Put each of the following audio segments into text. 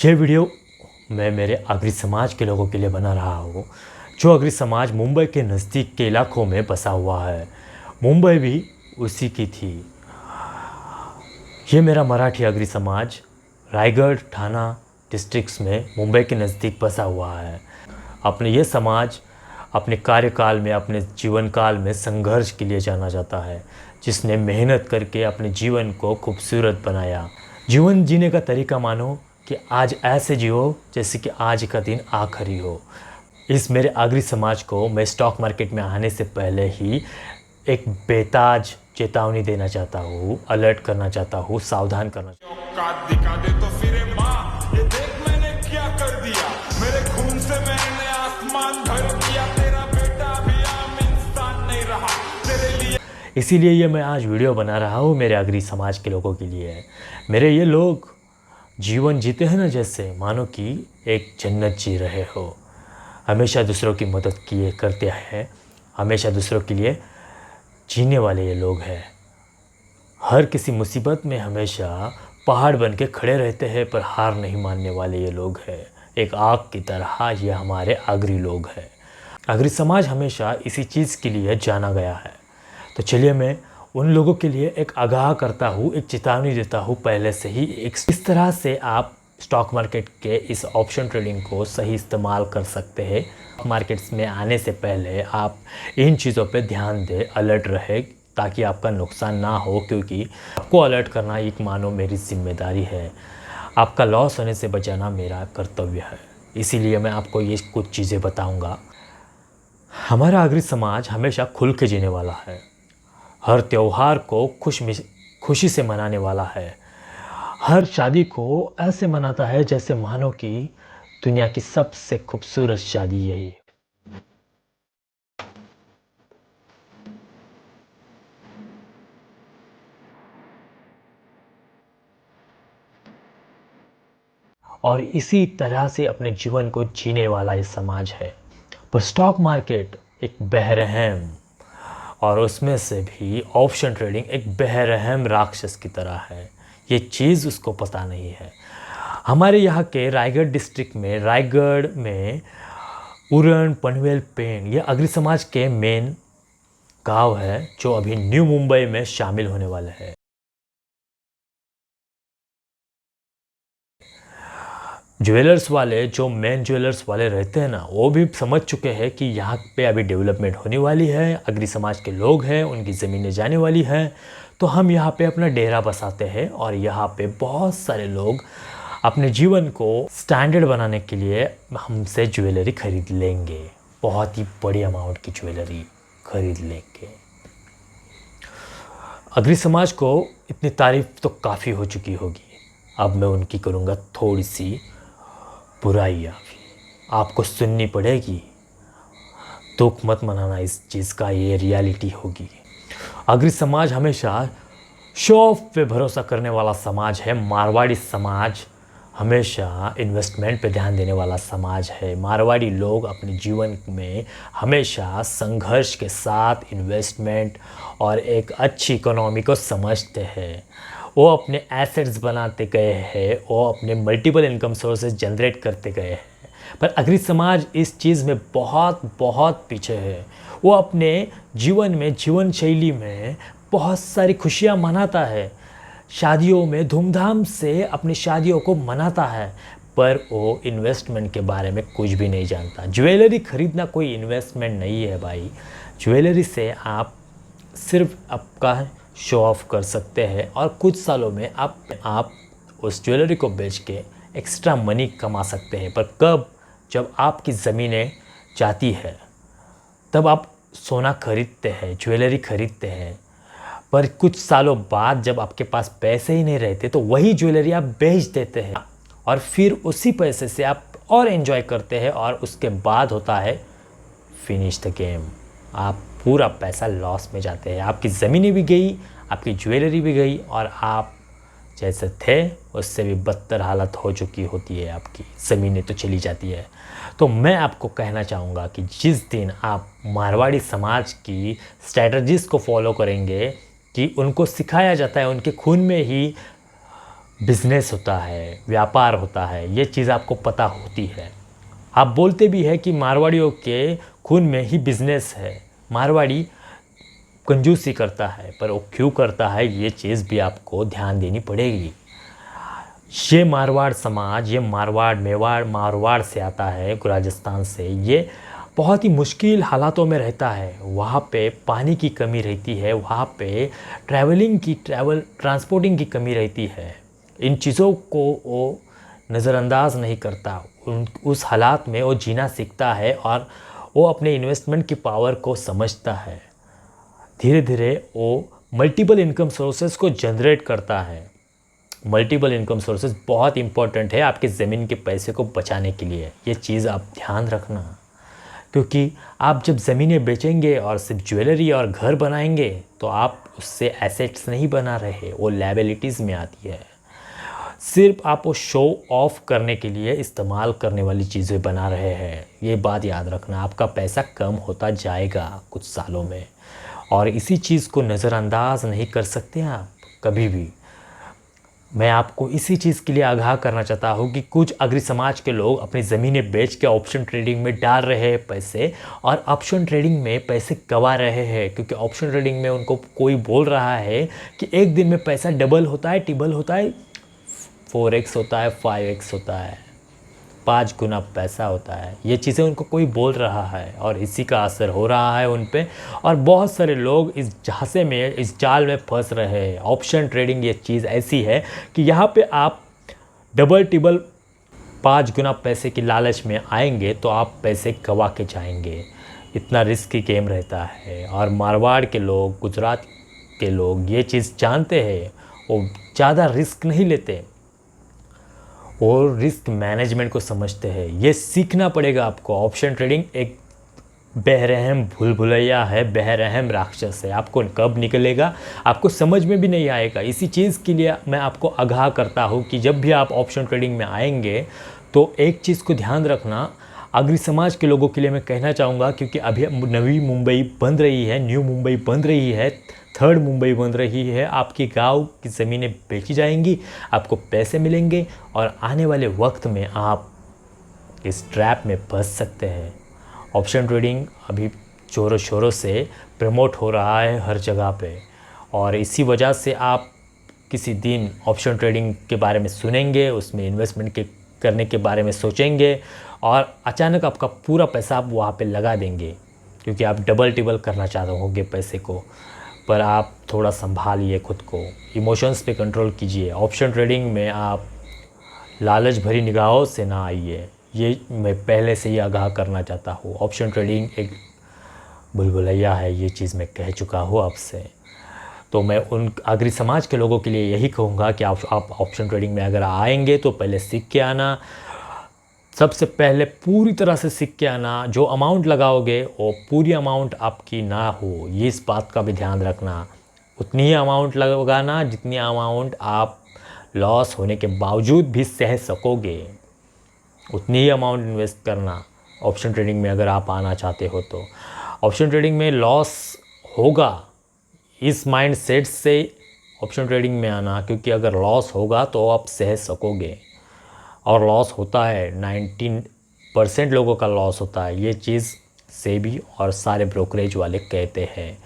ये वीडियो मैं मेरे आगरी समाज के लोगों के लिए बना रहा हूँ, जो आगरी समाज मुंबई के नज़दीक के इलाकों में बसा हुआ है। मुंबई भी उसी की थी। ये मेरा मराठी आगरी समाज रायगढ़ थाना डिस्ट्रिक्ट्स में मुंबई के नज़दीक बसा हुआ है। अपने ये समाज अपने कार्यकाल में, अपने जीवन काल में संघर्ष के लिए जाना जाता है, जिसने मेहनत करके अपने जीवन को खूबसूरत बनाया। जीवन जीने का तरीका मानो कि आज ऐसे जियो जैसे कि आज का दिन आखिरी हो। इस मेरे आगरी समाज को मैं स्टॉक मार्केट में आने से पहले ही एक बेताज चेतावनी देना चाहता हूँ, अलर्ट करना चाहता हूँ, सावधान करना चाहता हूँ। दिखा दे तो फिर माँ, ये देख मैंने क्या कर दिया। मेरे खून से मैंने आसमान भर दिया। तेरा बेटा भी आम इंसान नहीं रहा तेरे लिए। इसीलिए ये मैं आज वीडियो बना रहा हूँ मेरे आगरी समाज के लोगों के लिए। मेरे ये लोग जीवन जीते हैं ना, जैसे मानो कि एक जन्नत जी रहे हो। हमेशा दूसरों की मदद किए करते हैं, हमेशा दूसरों के लिए जीने वाले ये लोग हैं। हर किसी मुसीबत में हमेशा पहाड़ बन के खड़े रहते हैं, पर हार नहीं मानने वाले ये लोग हैं। एक आग की तरह ये हमारे आगरी लोग हैं। आगरी समाज हमेशा इसी चीज़ के लिए जाना गया है। तो चलिए मैं उन लोगों के लिए एक आगाह करता हूँ, एक चेतावनी देता हूँ पहले से ही। इस तरह से आप स्टॉक मार्केट के इस ऑप्शन ट्रेडिंग को सही इस्तेमाल कर सकते हैं। मार्केट्स में आने से पहले आप इन चीज़ों पे ध्यान दें, अलर्ट रहे, ताकि आपका नुकसान ना हो, क्योंकि आपको अलर्ट करना एक मानो मेरी जिम्मेदारी है। आपका लॉस होने से बचाना मेरा कर्तव्य है। इसीलिए मैं आपको ये कुछ चीज़ें बताऊँगा। हमारा आगरी समाज हमेशा खुल के जीने वाला है। हर त्यौहार को खुशी से मनाने वाला है। हर शादी को ऐसे मनाता है जैसे मानो कि दुनिया की सबसे खूबसूरत शादी यही है। और इसी तरह से अपने जीवन को जीने वाला ये समाज है। पर स्टॉक मार्केट एक बहरहम, और उसमें से भी ऑप्शन ट्रेडिंग एक बहरहम राक्षस की तरह है। ये चीज़ उसको पता नहीं है। हमारे यहाँ के रायगढ़ डिस्ट्रिक्ट में, रायगढ़ में उरण, पनवेल, पेण, ये आगरी समाज के मेन गांव है, जो अभी न्यू मुंबई में शामिल होने वाले हैं। ज्वेलर्स वाले, जो मेन ज्वेलर्स वाले रहते हैं ना, वो भी समझ चुके हैं कि यहाँ पे अभी डेवलपमेंट होने वाली है, आगरी समाज के लोग हैं, उनकी ज़मीनें जाने वाली हैं, तो हम यहाँ पे अपना डेरा बसाते हैं। और यहाँ पे बहुत सारे लोग अपने जीवन को स्टैंडर्ड बनाने के लिए हमसे ज्वेलरी खरीद लेंगे, बहुत ही बड़ी अमाउंट की ज्वेलरी खरीद लेंगे। आगरी समाज को इतनी तारीफ तो काफ़ी हो चुकी होगी, अब मैं उनकी करूँगा थोड़ी सी बुराइयाँ भी, आपको सुननी पड़ेगी। दुख मत मनाना इस चीज़ का, ये रियलिटी होगी। आगरी समाज हमेशा शो ऑफ पे भरोसा करने वाला समाज है। मारवाड़ी समाज हमेशा इन्वेस्टमेंट पे ध्यान देने वाला समाज है। मारवाड़ी लोग अपने जीवन में हमेशा संघर्ष के साथ इन्वेस्टमेंट और एक अच्छी इकोनॉमी को समझते हैं। वो अपने एसेट्स बनाते गए हैं, वो अपने मल्टीपल इनकम सोर्सेज जनरेट करते गए हैं। पर आगरी समाज इस चीज़ में बहुत बहुत पीछे है। वो अपने जीवन में, जीवन शैली में बहुत सारी खुशियाँ मनाता है, शादियों में धूमधाम से अपनी शादियों को मनाता है, पर वो इन्वेस्टमेंट के बारे में कुछ भी नहीं जानता। ज्वेलरी खरीदना कोई इन्वेस्टमेंट नहीं है भाई। ज्वेलरी से आप सिर्फ आपका शो ऑफ कर सकते हैं, और कुछ सालों में आप उस ज्वेलरी को बेच के एक्स्ट्रा मनी कमा सकते हैं। पर कब? जब आपकी ज़मीनें जाती है, तब आप सोना खरीदते हैं, ज्वेलरी खरीदते हैं, पर कुछ सालों बाद जब आपके पास पैसे ही नहीं रहते, तो वही ज्वेलरी आप बेच देते हैं, और फिर उसी पैसे से आप और एंजॉय करते हैं, और उसके बाद होता है फिनिश द गेम। आप पूरा पैसा लॉस में जाते हैं, आपकी ज़मीनें भी गई, आपकी ज्वेलरी भी गई, और आप जैसे थे उससे भी बदतर हालत हो चुकी होती है, आपकी ज़मीनें तो चली जाती है। तो मैं आपको कहना चाहूँगा कि जिस दिन आप मारवाड़ी समाज की स्ट्रैटेजीज़ को फॉलो करेंगे, कि उनको सिखाया जाता है, उनके खून में ही बिजनेस होता है, व्यापार होता है, ये चीज़ आपको पता होती है। आप बोलते भी है कि मारवाड़ियों के खून में ही बिजनेस है, मारवाड़ी कंजूसी करता है, पर वो क्यों करता है ये चीज़ भी आपको ध्यान देनी पड़ेगी। ये मारवाड़ समाज, ये मारवाड़ मेवाड़ मारवाड़ से आता है, राजस्थान से। ये बहुत ही मुश्किल हालातों में रहता है, वहाँ पे पानी की कमी रहती है, वहाँ पे ट्रांसपोर्टिंग की कमी रहती है। इन चीज़ों को वो नज़रअंदाज नहीं करता। उस हालात में वो जीना सीखता है और वो अपने इन्वेस्टमेंट की पावर को समझता है। धीरे धीरे वो मल्टीपल इनकम सोर्सेज को जनरेट करता है। मल्टीपल इनकम सोर्सेज बहुत इंपॉर्टेंट है आपके ज़मीन के पैसे को बचाने के लिए। ये चीज़ आप ध्यान रखना, क्योंकि आप जब ज़मीनें बेचेंगे और सिर्फ ज्वेलरी और घर बनाएंगे तो आप उससे एसेट्स नहीं बना रहे, वो लायबिलिटीज़ में आती है। सिर्फ आप वो शो ऑफ करने के लिए इस्तेमाल करने वाली चीज़ें बना रहे हैं। ये बात याद रखना, आपका पैसा कम होता जाएगा कुछ सालों में, और इसी चीज़ को नज़रअंदाज नहीं कर सकते आप कभी भी। मैं आपको इसी चीज़ के लिए आगाह करना चाहता हूँ कि कुछ अग्री समाज के लोग अपनी ज़मीनें बेच के ऑप्शन ट्रेडिंग में डाल रहे हैं पैसे, और ऑप्शन ट्रेडिंग में पैसे गंवा रहे हैं, क्योंकि ऑप्शन ट्रेडिंग में उनको कोई बोल रहा है कि एक दिन में पैसा डबल होता है, ट्रिपल होता है, 4x होता है, 5x होता है, 5 गुना पैसा होता है। ये चीज़ें उनको कोई बोल रहा है और इसी का असर हो रहा है उन पे, और बहुत सारे लोग इस झांसे में, इस जाल में फंस रहे हैं। ऑप्शन ट्रेडिंग ये चीज़ ऐसी है कि यहाँ पे आप डबल ट्रिपल 5 गुना पैसे की लालच में आएंगे तो आप पैसे गंवा के जाएंगे। इतना रिस्की गेम रहता है, और मारवाड़ के लोग, गुजरात के लोग ये चीज़ जानते हैं, वो ज़्यादा रिस्क नहीं लेते और रिस्क मैनेजमेंट को समझते हैं। ये सीखना पड़ेगा आपको। ऑप्शन ट्रेडिंग एक बेरहम भूल-भुलैया है, बेरहम राक्षस है। आपको कब निकलेगा आपको समझ में भी नहीं आएगा। इसी चीज़ के लिए मैं आपको आगाह करता हूँ कि जब भी आप ऑप्शन ट्रेडिंग में आएंगे तो एक चीज़ को ध्यान रखना। अग्री समाज के लोगों के लिए मैं कहना चाहूँगा, क्योंकि अभी नवी मुंबई बन रही है, न्यू मुंबई बन रही है, थर्ड मुंबई बन रही है। आपकी गांव की ज़मीनें बेची जाएंगी, आपको पैसे मिलेंगे, और आने वाले वक्त में आप इस ट्रैप में फंस सकते हैं। ऑप्शन ट्रेडिंग अभी ज़ोरों शोरों से प्रमोट हो रहा है हर जगह पे, और इसी वजह से आप किसी दिन ऑप्शन ट्रेडिंग के बारे में सुनेंगे, उसमें इन्वेस्टमेंट करने के बारे में सोचेंगे, और अचानक आपका पूरा पैसा आप वहाँ पे लगा देंगे, क्योंकि आप डबल टिबल करना चाहते होंगे पैसे को। पर आप थोड़ा संभालिए खुद को, इमोशंस पे कंट्रोल कीजिए। ऑप्शन ट्रेडिंग में आप लालच भरी निगाहों से ना आइए, ये मैं पहले से ही आगाह करना चाहता हूँ। ऑप्शन ट्रेडिंग एक भूल-भुलैया है, ये चीज़ मैं कह चुका हूँ आपसे। तो मैं उन अग्री समाज के लोगों के लिए यही कहूँगा कि आप ऑप्शन ट्रेडिंग में अगर आएंगे तो पहले सीख के आना। सबसे पहले पूरी तरह से सीख के आना। जो अमाउंट लगाओगे वो पूरी अमाउंट आपकी ना हो, ये इस बात का भी ध्यान रखना। उतनी ही अमाउंट लगाना जितनी अमाउंट आप लॉस होने के बावजूद भी सह सकोगे, उतनी ही अमाउंट इन्वेस्ट करना ऑप्शन ट्रेडिंग में अगर आप आना चाहते हो तो। ऑप्शन ट्रेडिंग में लॉस होगा, इस माइंड सेट से ऑप्शन ट्रेडिंग में आना, क्योंकि अगर लॉस होगा तो आप सह सकोगे, और लॉस होता है। 19% लोगों का लॉस होता है, ये चीज़ सेबी और सारे ब्रोकरेज वाले कहते हैं।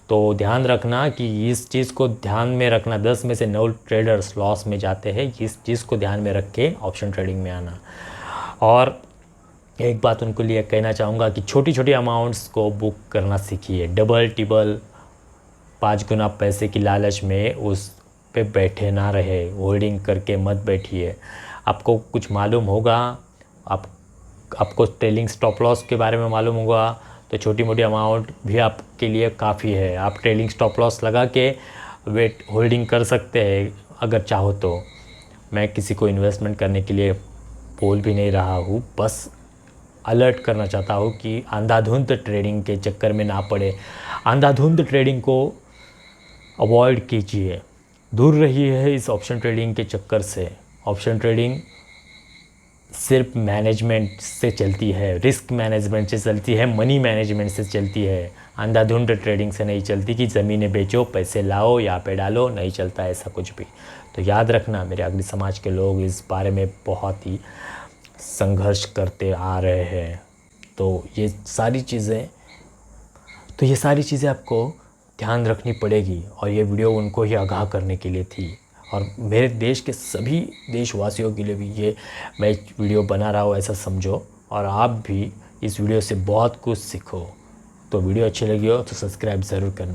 तो ध्यान रखना कि इस चीज़ को ध्यान में रखना। 10 में से 9 ट्रेडर्स लॉस में जाते हैं, इस चीज़ को ध्यान में रख के ऑप्शन ट्रेडिंग में आना। और एक बात उनको लिए कहना चाहूँगा कि छोटी छोटी अमाउंट्स को बुक करना सीखिए। डबल टिबल 5 गुना पैसे की लालच में उस पे बैठे ना रहे, होल्डिंग करके मत बैठिए। आपको कुछ मालूम होगा, आपको ट्रेलिंग स्टॉप लॉस के बारे में मालूम होगा, तो छोटी मोटी अमाउंट भी आपके लिए काफ़ी है। आप ट्रेलिंग स्टॉप लॉस लगा के वेट होल्डिंग कर सकते हैं अगर चाहो तो। मैं किसी को इन्वेस्टमेंट करने के लिए बोल भी नहीं रहा हूँ, बस अलर्ट करना चाहता हूँ कि अंधाधुंध ट्रेडिंग के चक्कर में ना पड़े। अंधाधुंध ट्रेडिंग को अवॉइड कीजिए, दूर रहिए इस ऑप्शन ट्रेडिंग के चक्कर से। ऑप्शन ट्रेडिंग सिर्फ मैनेजमेंट से चलती है, रिस्क मैनेजमेंट से चलती है, मनी मैनेजमेंट से चलती है। अंधाधुंध ट्रेडिंग से नहीं चलती कि ज़मीनें बेचो पैसे लाओ यहाँ पे डालो, नहीं चलता ऐसा कुछ भी। तो याद रखना, मेरे अग्नि समाज के लोग इस बारे में बहुत ही संघर्ष करते आ रहे हैं। तो ये सारी चीज़ें आपको ध्यान रखनी पड़ेगी, और ये वीडियो उनको ही आगाह करने के लिए थी, और मेरे देश के सभी देशवासियों के लिए भी ये मैं वीडियो बना रहा हूँ ऐसा समझो, और आप भी इस वीडियो से बहुत कुछ सीखो। तो वीडियो अच्छी लगी हो तो सब्सक्राइब ज़रूर करना।